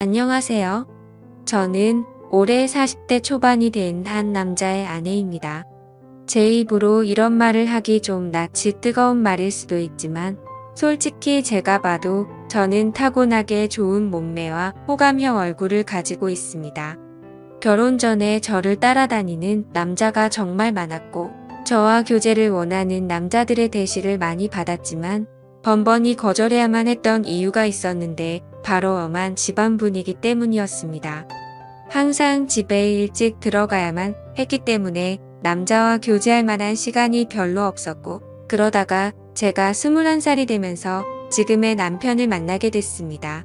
안녕하세요. 저는 올해 40대 초반이 된 한 남자의 아내입니다. 제 입으로 이런 말을 하기 좀 낯이 뜨거운 말일 수도 있지만 솔직히 제가 봐도 저는 타고나게 좋은 몸매와 호감형 얼굴을 가지고 있습니다. 결혼 전에 저를 따라다니는 남자가 정말 많았고 저와 교제를 원하는 남자들의 대시를 많이 받았지만 번번이 거절해야만 했던 이유가 있었는데 바로 엄한 집안 분위기 때문이었습니다. 항상 집에 일찍 들어가야만 했기 때문에 남자와 교제할 만한 시간이 별로 없었고 그러다가 제가 21살이 되면서 지금의 남편을 만나게 됐습니다.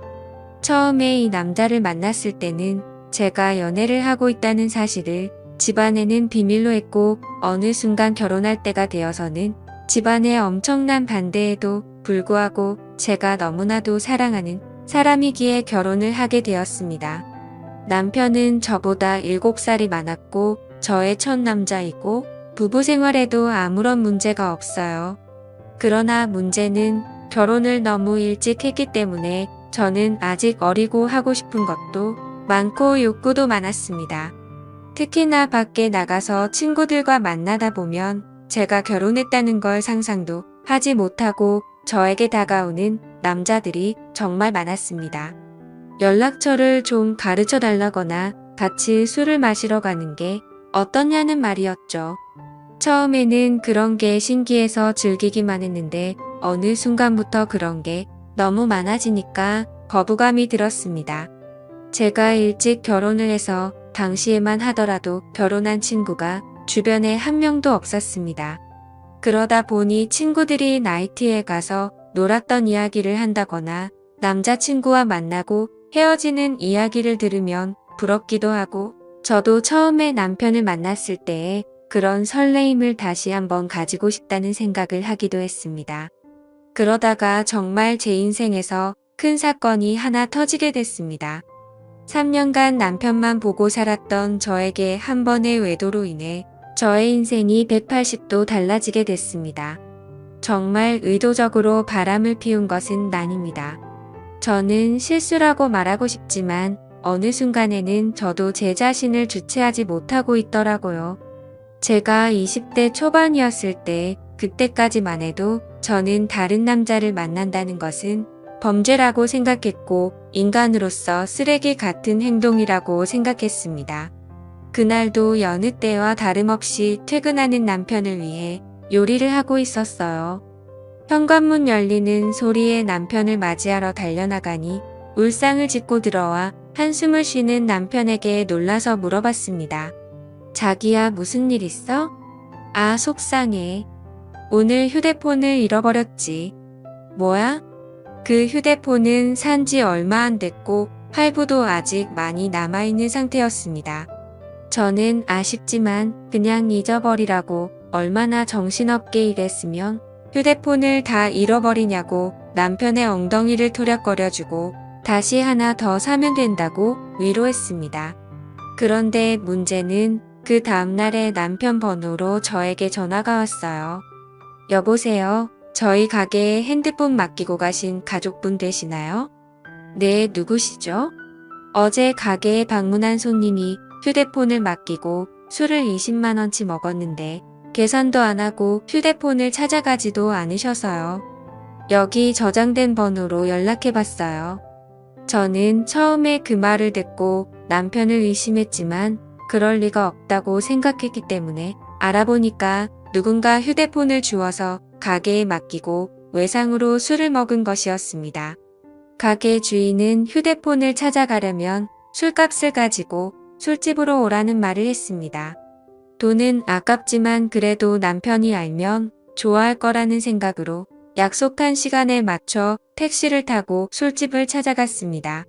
처음에 이 남자를 만났을 때는 제가 연애를 하고 있다는 사실을 집안에는 비밀로 했고 어느 순간 결혼할 때가 되어서는 집안의 엄청난 반대에도 불구하고 제가 너무나도 사랑하는 사람이기에 결혼을 하게 되었습니다. 남편은 저보다 7살이 많았고 저의 첫 남자이고 부부 생활에도 아무런 문제가 없어요. 그러나 문제는 결혼을 너무 일찍 했기 때문에 저는 아직 어리고 하고 싶은 것도 많고 욕구도 많았습니다. 특히나 밖에 나가서 친구들과 만나다 보면 제가 결혼했다는 걸 상상도 하지 못하고 저에게 다가오는 남자들이 정말 많았습니다. 연락처를 좀 가르쳐 달라거나 같이 술을 마시러 가는 게 어떠냐는 말이었죠. 처음에는 그런 게 신기해서 즐기기만 했는데 어느 순간부터 그런 게 너무 많아지니까 거부감이 들었습니다. 제가 일찍 결혼을 해서 당시에만 하더라도 결혼한 친구가 주변에 한 명도 없었습니다. 그러다 보니 친구들이 나이트에 가서 놀았던 이야기를 한다거나 남자친구와 만나고 헤어지는 이야기를 들으면 부럽기도 하고 저도 처음에 남편을 만났을 때에 그런 설레임을 다시 한번 가지고 싶다는 생각을 하기도 했습니다. 그러다가 정말 제 인생에서 큰 사건이 하나 터지게 됐습니다. 3년간 남편만 보고 살았던 저에게 한 번의 외도로 인해 저의 인생이 180도 달라지게 됐습니다. 정말 의도적으로 바람을 피운 것은 아닙니다. 저는 실수라고 말하고 싶지만 어느 순간에는 저도 제 자신을 주체하지 못하고 있더라고요. 제가 20대 초반이었을 때 그때까지만 해도 저는 다른 남자를 만난다는 것은 범죄라고 생각했고 인간으로서 쓰레기 같은 행동이라고 생각했습니다. 그날도 여느 때와 다름없이 퇴근하는 남편을 위해 요리를 하고 있었어요. 현관문 열리는 소리에 남편을 맞이하러 달려나가니 울상을 짚고 들어와 한숨을 쉬는 남편에게 놀라서 물어봤습니다. 자기야, 무슨 일 있어? 아, 속상해. 오늘 휴대폰을 잃어버렸지. 뭐야? 그 휴대폰은 산지 얼마 안 됐고 할부도 아직 많이 남아있는 상태였습니다. 저는 아쉽지만 그냥 잊어버리라고 얼마나 정신없게 일했으면 휴대폰을 다 잃어버리냐고 남편의 엉덩이를 토략거려주고 다시 하나 더 사면 된다고 위로했습니다. 그런데 문제는 그 다음날에 남편 번호로 저에게 전화가 왔어요. 여보세요. 저희 가게에 핸드폰 맡기고 가신 가족분 되시나요? 네, 누구시죠? 어제 가게에 방문한 손님이 휴대폰을 맡기고 술을 20만원치 먹었는데 계산도 안 하고 휴대폰을 찾아가지도 않으셔서요. 여기 저장된 번호로 연락해봤어요. 저는 처음에 그 말을 듣고 남편을 의심했지만 그럴 리가 없다고 생각했기 때문에 알아보니까 누군가 휴대폰을 주워서 가게에 맡기고 외상으로 술을 먹은 것이었습니다. 가게 주인은 휴대폰을 찾아가려면 술값을 가지고 술집으로 오라는 말을 했습니다. 돈은 아깝지만 그래도 남편이 알면 좋아할 거라는 생각으로 약속한 시간에 맞춰 택시를 타고 술집을 찾아갔습니다.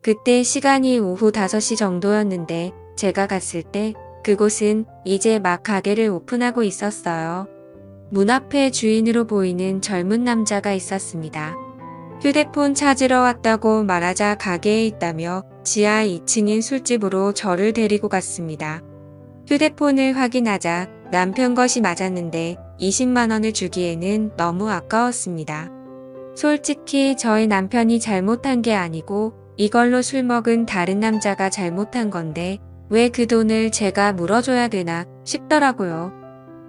그때 시간이 오후 5시 정도였는데 제가 갔을 때 그곳은 이제 막 가게를 오픈하고 있었어요. 문 앞에 주인으로 보이는 젊은 남자가 있었습니다. 휴대폰 찾으러 왔다고 말하자 가게에 있다며 지하 2층인 술집으로 저를 데리고 갔습니다. 휴대폰을 확인하자 남편 것이 맞았는데 20만원을 주기에는 너무 아까웠습니다. 솔직히 저희 남편이 잘못한 게 아니고 이걸로 술 먹은 다른 남자가 잘못한 건데 왜 그 돈을 제가 물어줘야 되나 싶더라고요.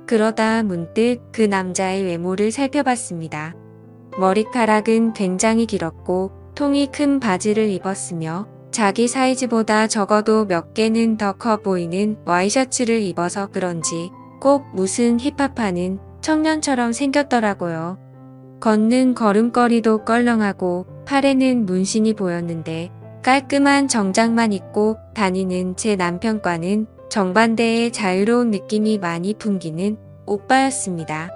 그러다 문득 그 남자의 외모를 살펴봤습니다. 머리카락은 굉장히 길었고 통이 큰 바지를 입었으며 자기 사이즈보다 적어도 몇 개는 더 커 보이는 와이셔츠를 입어서 그런지 꼭 무슨 힙합하는 청년처럼 생겼더라고요. 걷는 걸음걸이도 껄렁하고 팔에는 문신이 보였는데 깔끔한 정장만 입고 다니는 제 남편과는 정반대의 자유로운 느낌이 많이 풍기는 오빠였습니다.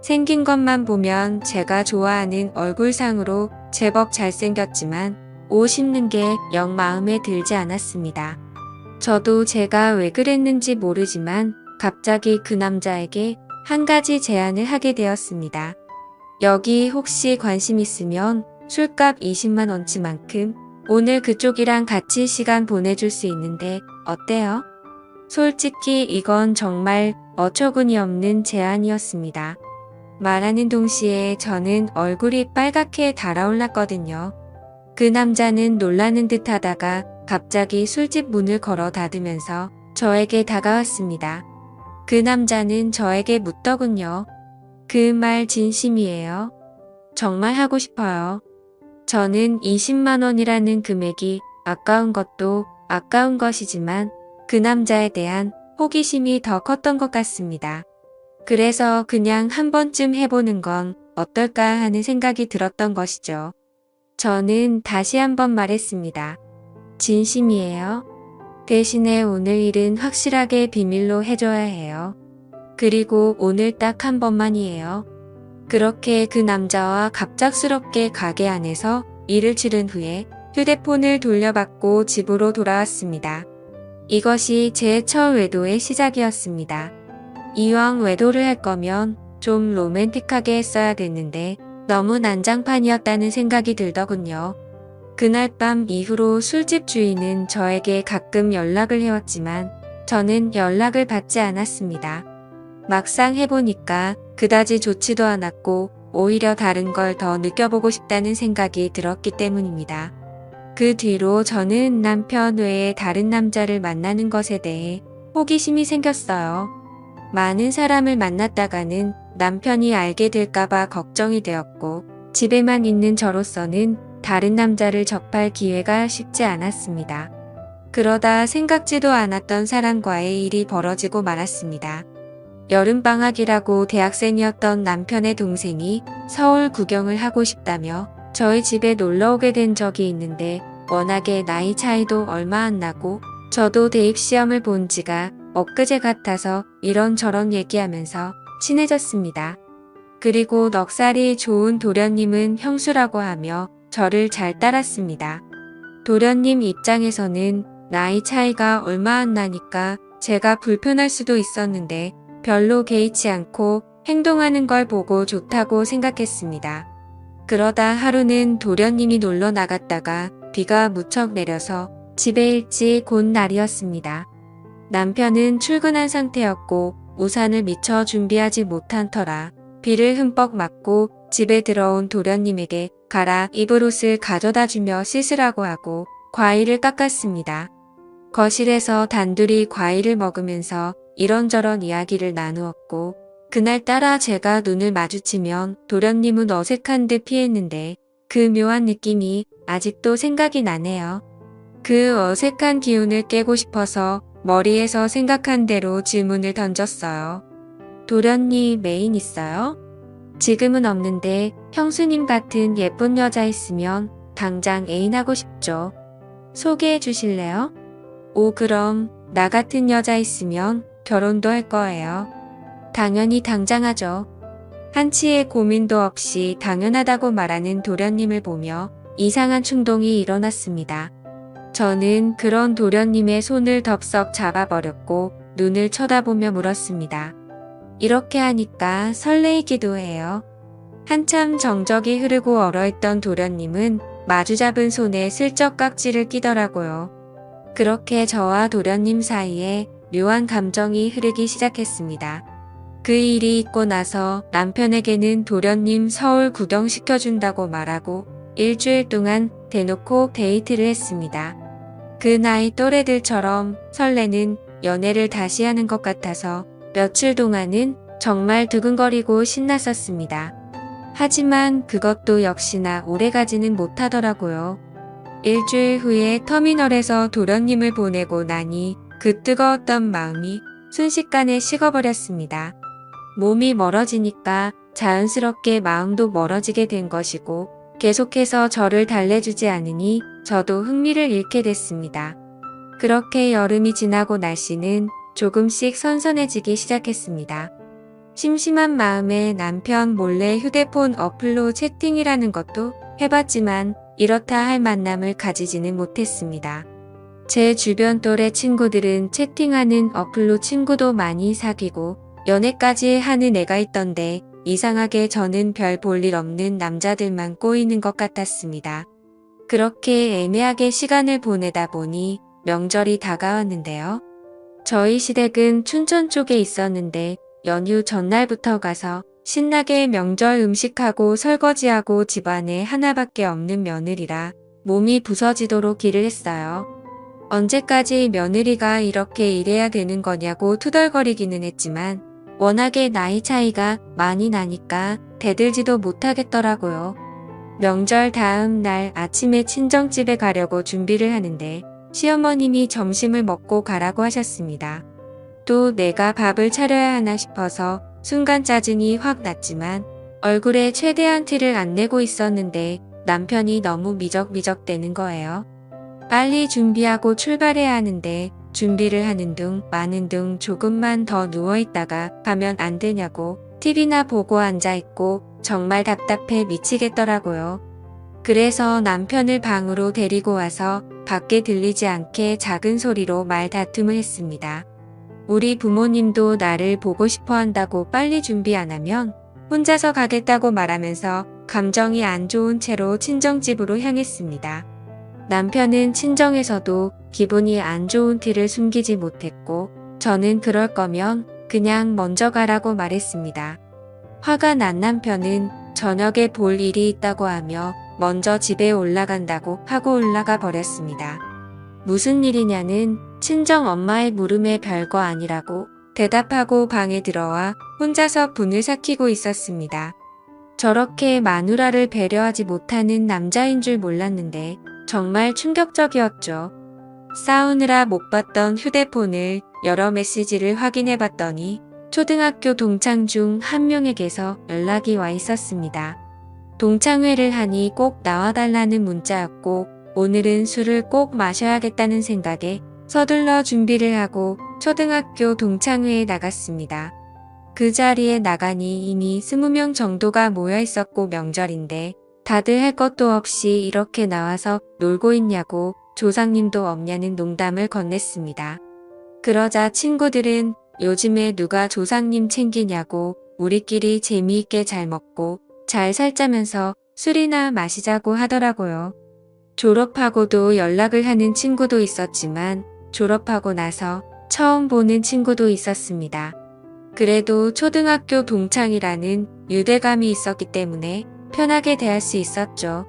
생긴 것만 보면 제가 좋아하는 얼굴상으로 제법 잘생겼지만 옷 입는 게 영 마음에 들지 않았습니다. 저도 제가 왜 그랬는지 모르지만 갑자기 그 남자에게 한 가지 제안을 하게 되었습니다. 여기 혹시 관심 있으면 술값 20만 원치만큼 오늘 그쪽이랑 같이 시간 보내줄 수 있는데 어때요? 솔직히 이건 정말 어처구니 없는 제안이었습니다. 말하는 동시에 저는 얼굴이 빨갛게 달아올랐거든요. 그 남자는 놀라는 듯 하다가 갑자기 술집 문을 걸어 닫으면서 저에게 다가왔습니다. 그 남자는 저에게 묻더군요. 그 말 진심이에요? 정말 하고 싶어요. 저는 20만 원이라는 금액이 아까운 것도 아까운 것이지만 그 남자에 대한 호기심이 더 컸던 것 같습니다. 그래서 그냥 한 번쯤 해보는 건 어떨까 하는 생각이 들었던 것이죠. 저는 다시 한번 말했습니다. 진심이에요. 대신에 오늘 일은 확실하게 비밀로 해줘야 해요. 그리고 오늘 딱 한 번만이에요. 그렇게 그 남자와 갑작스럽게 가게 안에서 일을 치른 후에 휴대폰을 돌려받고 집으로 돌아왔습니다. 이것이 제 첫 외도의 시작이었습니다. 이왕 외도를 할 거면 좀 로맨틱하게 했어야 됐는데 너무 난장판이었다는 생각이 들더군요. 그날 밤 이후로 술집 주인은 저에게 가끔 연락을 해왔지만 저는 연락을 받지 않았습니다. 막상 해보니까 그다지 좋지도 않았고 오히려 다른 걸 더 느껴보고 싶다는 생각이 들었기 때문입니다. 그 뒤로 저는 남편 외에 다른 남자를 만나는 것에 대해 호기심이 생겼어요. 많은 사람을 만났다가는 남편이 알게 될까봐 걱정이 되었고 집에만 있는 저로서는 다른 남자를 접할 기회가 쉽지 않았습니다. 그러다 생각지도 않았던 사람과의 일이 벌어지고 말았습니다. 여름방학이라고 대학생이었던 남편의 동생이 서울 구경을 하고 싶다며 저희 집에 놀러 오게 된 적이 있는데 워낙에 나이 차이도 얼마 안 나고 저도 대입시험을 본 지가 엊그제 같아서 이런저런 얘기하면서 친해졌습니다. 그리고 넉살이 좋은 도련님은 형수라고 하며 저를 잘 따랐습니다. 도련님 입장에서는 나이 차이가 얼마 안 나니까 제가 불편할 수도 있었는데 별로 개의치 않고 행동하는 걸 보고 좋다고 생각했습니다. 그러다 하루는 도련님이 놀러 나갔다가 비가 무척 내려서 집에 일찍 온 날이었습니다. 남편은 출근한 상태였고 우산을 미처 준비하지 못한 터라 비를 흠뻑 맞고 집에 들어온 도련님에게 가라 입을 옷을 가져다 주며 씻으라고 하고 과일을 깎았습니다. 거실에서 단둘이 과일을 먹으면서 이런저런 이야기를 나누었고 그날따라 제가 눈을 마주치면 도련님은 어색한 듯 피했는데 그 묘한 느낌이 아직도 생각이 나네요. 그 어색한 기운을 깨고 싶어서 머리에서 생각한 대로 질문을 던졌어요. 도련님 애인 있어요? 지금은 없는데 형수님 같은 예쁜 여자 있으면 당장 애인하고 싶죠. 소개해 주실래요? 오, 그럼 나 같은 여자 있으면 결혼도 할 거예요. 당연히 당장 하죠. 한치의 고민도 없이 당연하다고 말하는 도련님을 보며 이상한 충동이 일어났습니다. 저는 그런 도련님의 손을 덥석 잡아버렸고 눈을 쳐다보며 물었습니다. 이렇게 하니까 설레이기도 해요. 한참 정적이 흐르고 얼어있던 도련님은 마주잡은 손에 슬쩍 깍지를 끼더라고요. 그렇게 저와 도련님 사이에 묘한 감정이 흐르기 시작했습니다. 그 일이 있고 나서 남편에게는 도련님 서울 구경시켜준다고 말하고 일주일 동안 대놓고 데이트를 했습니다. 그 나이 또래들처럼 설레는 연애를 다시 하는 것 같아서 며칠 동안은 정말 두근거리고 신났었습니다. 하지만 그것도 역시나 오래가지는 못하더라고요. 일주일 후에 터미널에서 도련님을 보내고 나니 그 뜨거웠던 마음이 순식간에 식어버렸습니다. 몸이 멀어지니까 자연스럽게 마음도 멀어지게 된 것이고 계속해서 저를 달래주지 않으니 저도 흥미를 잃게 됐습니다. 그렇게 여름이 지나고 날씨는 조금씩 선선해지기 시작했습니다. 심심한 마음에 남편 몰래 휴대폰 어플로 채팅이라는 것도 해봤지만 이렇다 할 만남을 가지지는 못했습니다. 제 주변 또래 친구들은 채팅하는 어플로 친구도 많이 사귀고 연애까지 하는 애가 있던데 이상하게 저는 별 볼 일 없는 남자들만 꼬이는 것 같았습니다. 그렇게 애매하게 시간을 보내다 보니 명절이 다가왔는데요. 저희 시댁은 춘천 쪽에 있었는데 연휴 전날부터 가서 신나게 명절 음식하고 설거지하고 집안에 하나밖에 없는 며느리라 몸이 부서지도록 일을 했어요. 언제까지 며느리가 이렇게 일해야 되는 거냐고 투덜거리기는 했지만 워낙에 나이 차이가 많이 나니까 대들지도 못하겠더라고요. 명절 다음 날 아침에 친정집에 가려고 준비를 하는데 시어머님이 점심을 먹고 가라고 하셨습니다. 또 내가 밥을 차려야 하나 싶어서 순간 짜증이 확 났지만 얼굴에 최대한 티를 안 내고 있었는데 남편이 너무 미적미적대는 거예요. 빨리 준비하고 출발해야 하는데 준비를 하는 둥 마는 둥 조금만 더 누워있다가 가면 안 되냐고 TV나 보고 앉아있고 정말 답답해 미치겠더라고요. 그래서 남편을 방으로 데리고 와서 밖에 들리지 않게 작은 소리로 말다툼을 했습니다. 우리 부모님도 나를 보고 싶어 한다고 빨리 준비 안 하면 혼자서 가겠다고 말하면서 감정이 안 좋은 채로 친정집으로 향했습니다. 남편은 친정에서도 기분이 안 좋은 티를 숨기지 못했고 저는 그럴 거면 그냥 먼저 가라고 말했습니다. 화가 난 남편은 저녁에 볼 일이 있다고 하며 먼저 집에 올라간다고 하고 올라가 버렸습니다. 무슨 일이냐는 친정 엄마의 물음에 별거 아니라고 대답하고 방에 들어와 혼자서 분을 삭히고 있었습니다. 저렇게 마누라를 배려하지 못하는 남자인 줄 몰랐는데 정말 충격적이었죠. 싸우느라 못 봤던 휴대폰을 여러 메시지를 확인해 봤더니 초등학교 동창 중 한 명에게서 연락이 와 있었습니다. 동창회를 하니 꼭 나와달라는 문자였고 오늘은 술을 꼭 마셔야겠다는 생각에 서둘러 준비를 하고 초등학교 동창회에 나갔습니다. 그 자리에 나가니 이미 20명 정도가 모여 있었고 명절인데 다들 할 것도 없이 이렇게 나와서 놀고 있냐고 조상님도 없냐는 농담을 건넸습니다. 그러자 친구들은 요즘에 누가 조상님 챙기냐고 우리끼리 재미있게 잘 먹고 잘 살자면서 술이나 마시자고 하더라고요. 졸업하고도 연락을 하는 친구도 있었지만 졸업하고 나서 처음 보는 친구도 있었습니다. 그래도 초등학교 동창이라는 유대감이 있었기 때문에 편하게 대할 수 있었죠.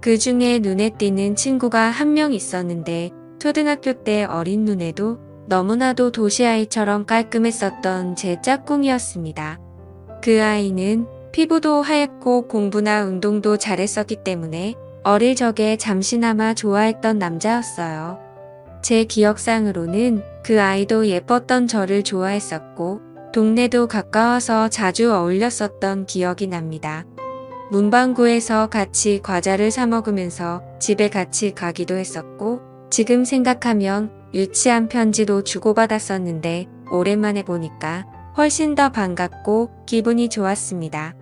그 중에 눈에 띄는 친구가 한 명 있었는데 초등학교 때 어린 눈에도 너무나도 도시아이처럼 깔끔했었던 제 짝꿍이었습니다. 그 아이는 피부도 하얗고 공부나 운동도 잘했었기 때문에 어릴 적에 잠시나마 좋아했던 남자였어요. 제 기억상으로는 그 아이도 예뻤던 저를 좋아했었고 동네도 가까워서 자주 어울렸었던 기억이 납니다. 문방구에서 같이 과자를 사 먹으면서 집에 같이 가기도 했었고 지금 생각하면 유치한 편지도 주고받았었는데 오랜만에 보니까 훨씬 더 반갑고 기분이 좋았습니다.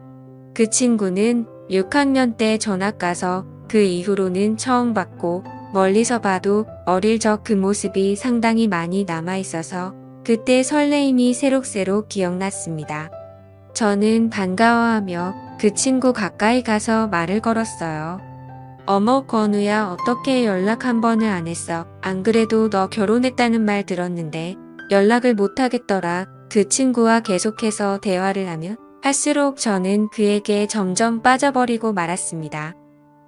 그 친구는 6학년 때 전학 가서 그 이후로는 처음 봤고 멀리서 봐도 어릴 적 그 모습이 상당히 많이 남아있어서 그때 설레임이 새록새록 기억났습니다. 저는 반가워하며 그 친구 가까이 가서 말을 걸었어요. 어머 건우야 어떻게 연락 한 번을 안 했어. 안 그래도 너 결혼했다는 말 들었는데 연락을 못 하겠더라. 그 친구와 계속해서 대화를 하면 할수록 저는 그에게 점점 빠져버리고 말았습니다.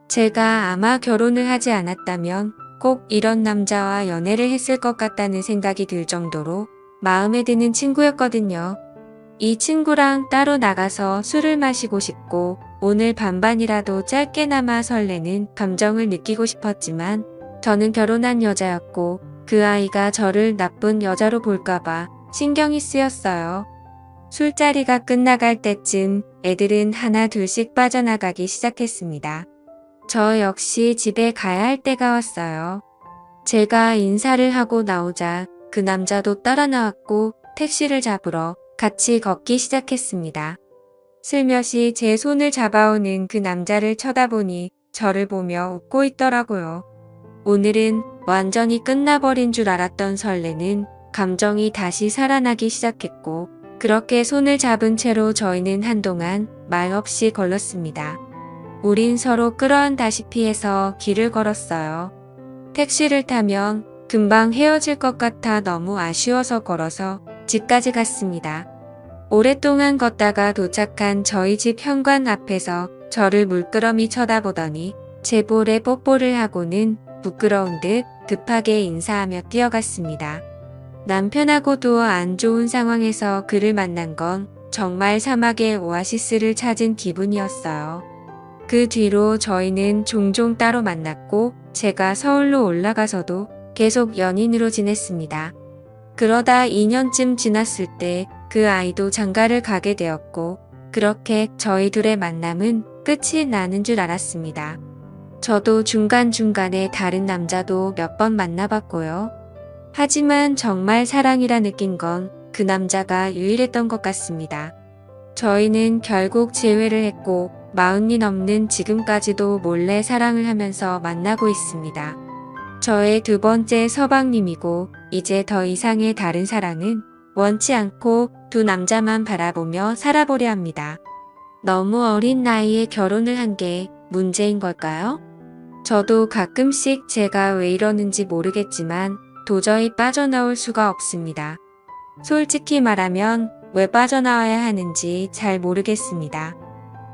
제가 아마 결혼을 하지 않았다면 꼭 이런 남자와 연애를 했을 것 같다는 생각이 들 정도로 마음에 드는 친구였거든요. 이 친구랑 따로 나가서 술을 마시고 싶고 오늘 반반이라도 짧게나마 설레는 감정을 느끼고 싶었지만 저는 결혼한 여자였고 그 아이가 저를 나쁜 여자로 볼까봐 신경이 쓰였어요. 술자리가 끝나갈 때쯤 애들은 하나 둘씩 빠져나가기 시작했습니다. 저 역시 집에 가야 할 때가 왔어요. 제가 인사를 하고 나오자 그 남자도 따라 나왔고 택시를 잡으러 같이 걷기 시작했습니다. 슬며시 제 손을 잡아오는 그 남자를 쳐다보니 저를 보며 웃고 있더라고요. 오늘은 완전히 끝나버린 줄 알았던 설레는 감정이 다시 살아나기 시작했고 그렇게 손을 잡은 채로 저희는 한동안 말 없이 걸었습니다. 우린 서로 끌어안다시피 해서 길을 걸었어요. 택시를 타면 금방 헤어질 것 같아 너무 아쉬워서 걸어서 집까지 갔습니다. 오랫동안 걷다가 도착한 저희 집 현관 앞에서 저를 물끄러미 쳐다보더니 제 볼에 뽀뽀를 하고는 부끄러운 듯 급하게 인사하며 뛰어갔습니다. 남편하고도 안 좋은 상황에서 그를 만난 건 정말 사막의 오아시스를 찾은 기분이었어요. 그 뒤로 저희는 종종 따로 만났고 제가 서울로 올라가서도 계속 연인으로 지냈습니다. 그러다 2년쯤 지났을 때 그 아이도 장가를 가게 되었고 그렇게 저희 둘의 만남은 끝이 나는 줄 알았습니다. 저도 중간중간에 다른 남자도 몇 번 만나봤고요. 하지만 정말 사랑이라 느낀 건 그 남자가 유일했던 것 같습니다. 저희는 결국 재회를 했고 40이 넘는 지금까지도 몰래 사랑을 하면서 만나고 있습니다. 저의 두 번째 서방님이고 이제 더 이상의 다른 사랑은 원치 않고 두 남자만 바라보며 살아보려 합니다. 너무 어린 나이에 결혼을 한 게 문제인 걸까요? 저도 가끔씩 제가 왜 이러는지 모르겠지만 도저히 빠져나올 수가 없습니다. 솔직히 말하면 왜 빠져나와야 하는지 잘 모르겠습니다.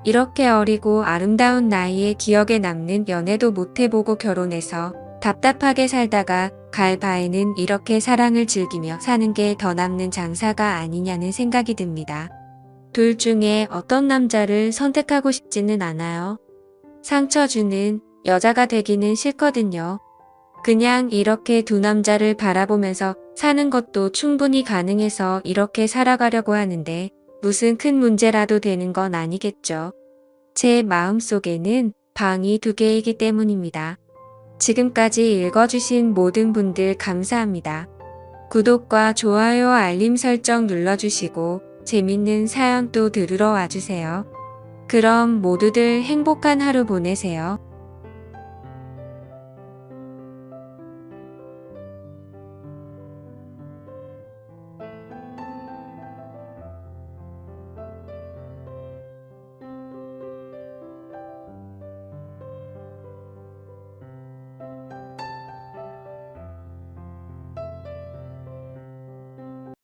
이렇게 어리고 아름다운 나이에 기억에 남는 연애도 못 해보고 결혼해서 답답하게 살다가 갈 바에는 이렇게 사랑을 즐기며 사는 게 더 남는 장사가 아니냐는 생각이 듭니다. 둘 중에 어떤 남자를 선택하고 싶지는 않아요. 상처 주는 여자가 되기는 싫거든요. 그냥 이렇게 두 남자를 바라보면서 사는 것도 충분히 가능해서 이렇게 살아가려고 하는데 무슨 큰 문제라도 되는 건 아니겠죠. 제 마음속에는 방이 2개이기 때문입니다. 지금까지 읽어주신 모든 분들 감사합니다. 구독과 좋아요 알림 설정 눌러주시고 재밌는 사연 또 들으러 와주세요. 그럼 모두들 행복한 하루 보내세요.